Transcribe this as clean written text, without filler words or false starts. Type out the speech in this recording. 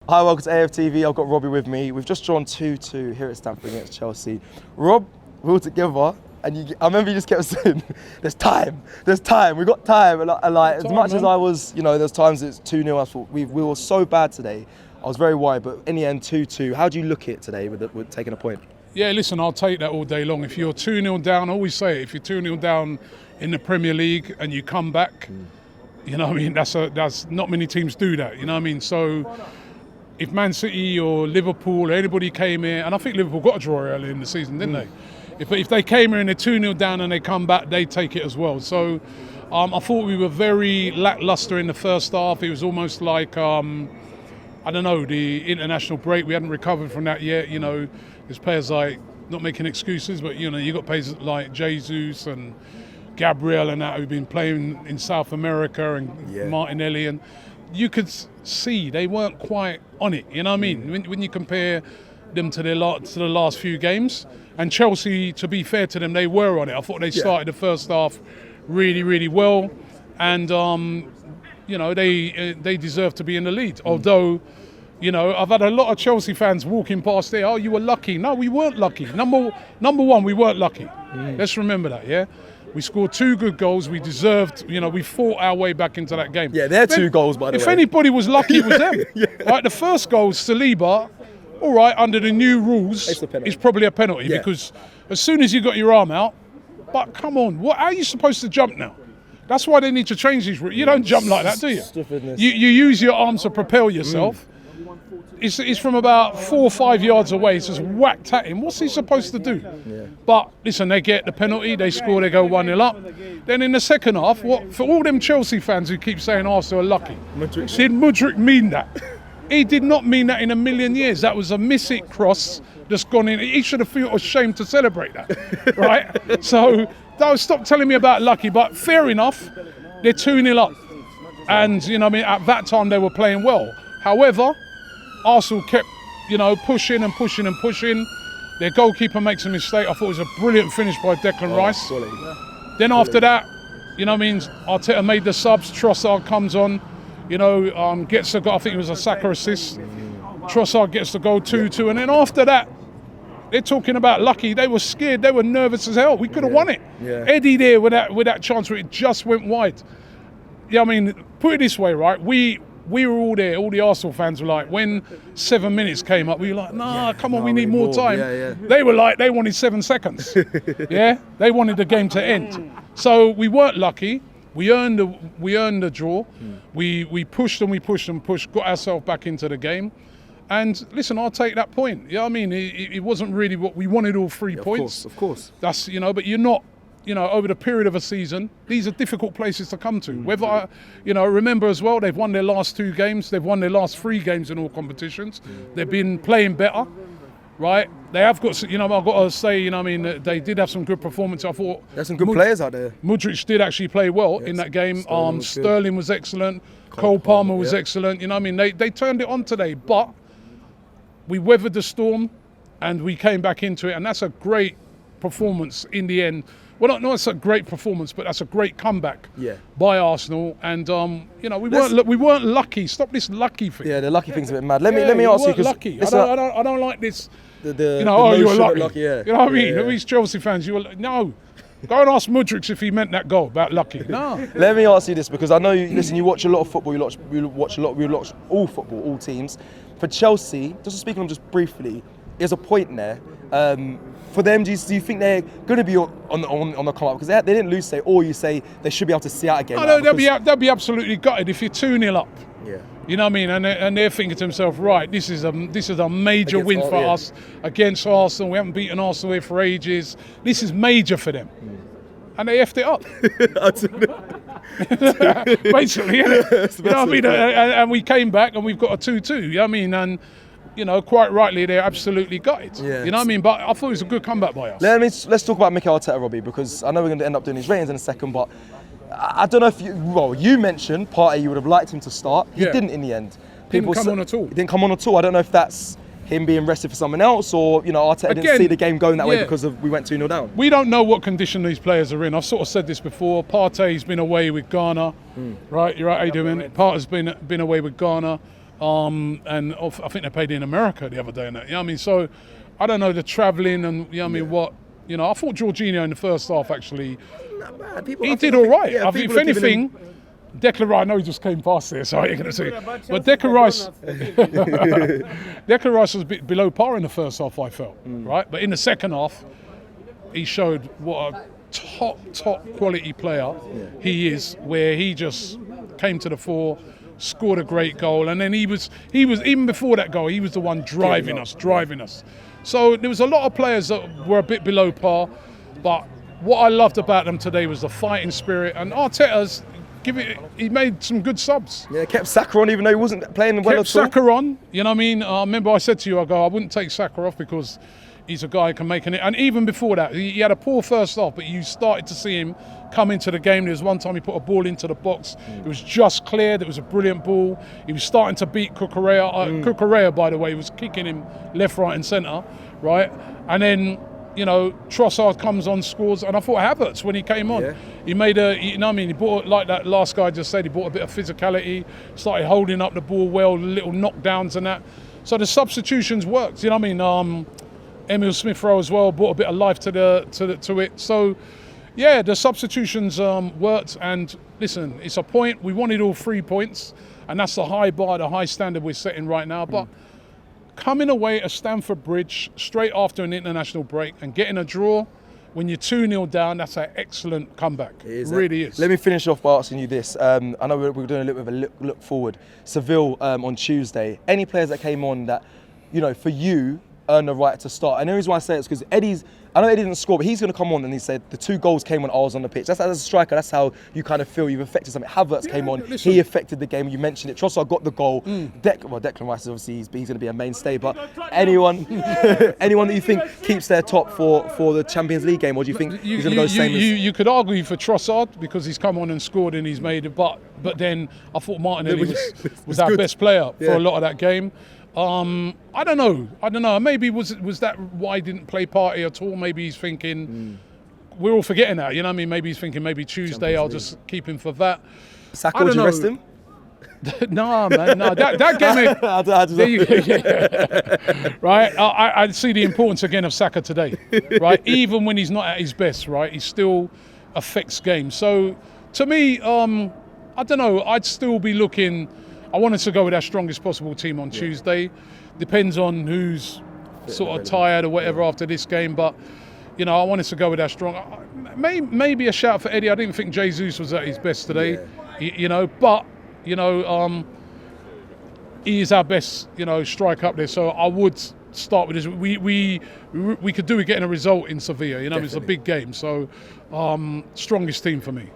Hi, welcome to AFTV. I've got Robbie with me. We've just drawn 2-2 here at Stamford against Chelsea. Rob, we're all together, and I remember you just kept saying, there's time, we got time. And as much as I was, there's times it's 2-0, I thought we were so bad today. I was very worried, but in the end, 2-2. How do you look at it today with taking a point? Yeah, listen, I'll take that all day long. If you're 2-0 down, I always say, if you're 2-0 down in the Premier League and you come back, that's not many teams do that, So if Man City or Liverpool or anybody came here, and I think Liverpool got a draw early in the season, didn't they? If they came here and they're 2-0 down and they come back, they take it as well. So I thought we were very lacklustre in the first half. It was almost like, the international break. We hadn't recovered from that yet. There's players like, not making excuses, but you got players like Jesus and Gabriel and that who've been playing in South America and Martinelli, and you could see they weren't quite on it. You know what I mean? When you compare them to the last few games, and Chelsea, to be fair to them, they were on it. I thought they started the first half really, really well, and they deserve to be in the lead. Although, I've had a lot of Chelsea fans walking past there. Oh, you were lucky. No, we weren't lucky. Number one, we weren't lucky. Let's remember that. Yeah. We scored 2 good goals. We deserved, we fought our way back into that game. Yeah, they're 2 goals, by the way. If anybody was lucky, it was them. Right, the first goal, Saliba, all right, under the new rules, it's probably a penalty because as soon as you got your arm out, but come on, how are you supposed to jump now? That's why they need to change these rules. You don't jump like that, do you? You use your arms to propel yourself. It's from about 4 or 5 yards away. It's just whacked at him. What's he supposed to do? But listen, they get the penalty, they score, they go 1-0 up. Then in the second half, for all them Chelsea fans who keep saying Arsenal are lucky, did Mudryk mean that? He did not mean that in a million years. That was a miss-it cross that's gone in. He should have felt ashamed to celebrate that, right? So don't stop telling me about lucky. But fair enough, they're 2-0 up, and at that time they were playing well. However, Arsenal kept, pushing and pushing and pushing. Their goalkeeper makes a mistake. I thought it was a brilliant finish by Declan Rice. Then after that, Arteta made the subs. Trossard comes on, gets the goal. I think it was a Saka assist. Trossard gets the goal 2-2. And then after that, they're talking about lucky. They were scared. They were nervous as hell. We could have won it. Eddie there with that chance where it just went wide. Put it this way, right? We were all there, all the Arsenal fans were like, when 7 minutes came up, we were like, come on, we need more time. They were like, they wanted 7 seconds. They wanted the game to end. So we weren't lucky. We earned the draw. We pushed and we pushed and pushed, got ourselves back into the game. And listen, I'll take that point. It wasn't really what we wanted, all 3 points. Of course. That's, but you're not, over the period of a season, these are difficult places to come to. Whether, remember as well, they've won their last 2 games. They've won their last 3 games in all competitions. They've been playing better, right? They have got, I've got to say, they did have some good performance. I thought there's some good players out there. Mudryk did actually play well in that game. Sterling was excellent. Cole Palmer was excellent. They turned it on today, but we weathered the storm and we came back into it, and that's a great performance in the end. Well, not it's a great performance, but that's a great comeback by Arsenal. And we weren't lucky. Stop this lucky thing. Yeah, the lucky thing's a bit mad. Let me ask you, because lucky. I don't like this. You were lucky. You know what I mean? These Chelsea fans, no. Go and ask Mudryk if he meant that goal about lucky. No. Let me ask you this, because I know you watch a lot of football. We watch all football, all teams. For Chelsea, just to speak on them just briefly, there's a point there. For them, do you think they're going to be on the come up? Because they didn't lose today, or you say they should be able to see out again. No, they'll be absolutely gutted if you're 2-0 up. Yeah. You know what I mean? And they're thinking to themselves, right, this is a major win for us against Arsenal. We haven't beaten Arsenal here for ages. This is major for them. And they effed it up. Basically, innit? You know what I mean? And we came back and we've got a 2-2. You know what I mean? And quite rightly, they're absolutely gutted. Yeah. You know what I mean? But I thought it was a good comeback by us. Let's talk about Mikel Arteta, Robbie, because I know we're going to end up doing his ratings in a second, but I don't know if you mentioned Partey, you would have liked him to start. He didn't in the end. He didn't come on at all. He didn't come on at all. I don't know if that's him being rested for someone else, or Arteta didn't see the game going that way because we went 2-0 down. We don't know what condition these players are in. I've sort of said this before. Partey's been away with Ghana, right? You're right, Adrian. Partey's been away with Ghana. and I think they played in America the other day. And that, you know what I mean? So I don't know the travelling and you know what I mean what. You know, I thought Jorginho in the first half actually, he did all right. I think if anything, Declan Rice, I know he just came past there, so I ain't going to say. But Declan Rice was a bit below par in the first half, I felt, right? But in the second half, he showed what a top quality player he is, where he just came to the fore, scored a great goal, and then he was even before that goal, he was the one driving us. So there was a lot of players that were a bit below par, but what I loved about them today was the fighting spirit, and Arteta's he made some good subs. Yeah, kept Saka on even though he wasn't playing well at all. Kept Saka on, you know what I mean? Remember I said to you, I wouldn't take Saka off because he's a guy who can make it. And even before that, he had a poor first half, but you started to see him come into the game. There was one time he put a ball into the box. It was just cleared. It was a brilliant ball. He was starting to beat Cucurella. Cucurella, by the way, was kicking him left, right and centre, right? And then, you know, Trossard comes on, scores, and I thought Havertz, when he came on, he made you know what I mean, he brought, like that last guy just said, he brought a bit of physicality, started holding up the ball well, little knockdowns and that. So the substitutions worked, you know what I mean? Emile Smith-Rowe as well brought a bit of life to it. So, yeah, the substitutions worked. And listen, it's a point. We wanted all 3 points, and that's the high bar, the high standard we're setting right now. But coming away at Stamford Bridge straight after an international break and getting a draw when you're 2-0 down, that's an excellent comeback. It really is. Let me finish off by asking you this. I know we're doing a little bit of a look forward. Seville on Tuesday. Any players that came on that, you know, for you, earn the right to start? And the reason why I say it is because I know Eddie didn't score, but he's going to come on and he said the 2 goals came when I was on the pitch. That's as a striker, that's how you kind of feel you've affected something. Havertz came on, listen. He affected the game. You mentioned it. Trossard got the goal. Declan Rice is obviously he's going to be a mainstay. But anyone that you think keeps their top for the Champions League game, or do you think he's going to go the same? You could argue for Trossard because he's come on and scored and he's made it. But then I thought Martinelli was our best player for a lot of that game. I don't know. Maybe was that why he didn't play party at all? Maybe he's thinking, we're all forgetting that, you know what I mean? Maybe he's thinking, maybe Tuesday I'll just keep him for that. Saka, would you rest him? No, man, no. That game, right? I see the importance again of Saka today, right? Even when he's not at his best, right? He still affects games. So to me, I don't know. I'd still be looking. I wanted to go with our strongest possible team on Tuesday. Depends on who's sort of tired or whatever after this game, but you know, I wanted to go with our strong. Maybe a shout for Eddie. I didn't think Jesus was at his best today, you know, but you know, he is our best, you know, strike up there. So I would start with this. We could do with getting a result in Sevilla. You know, it's a big game. So strongest team for me.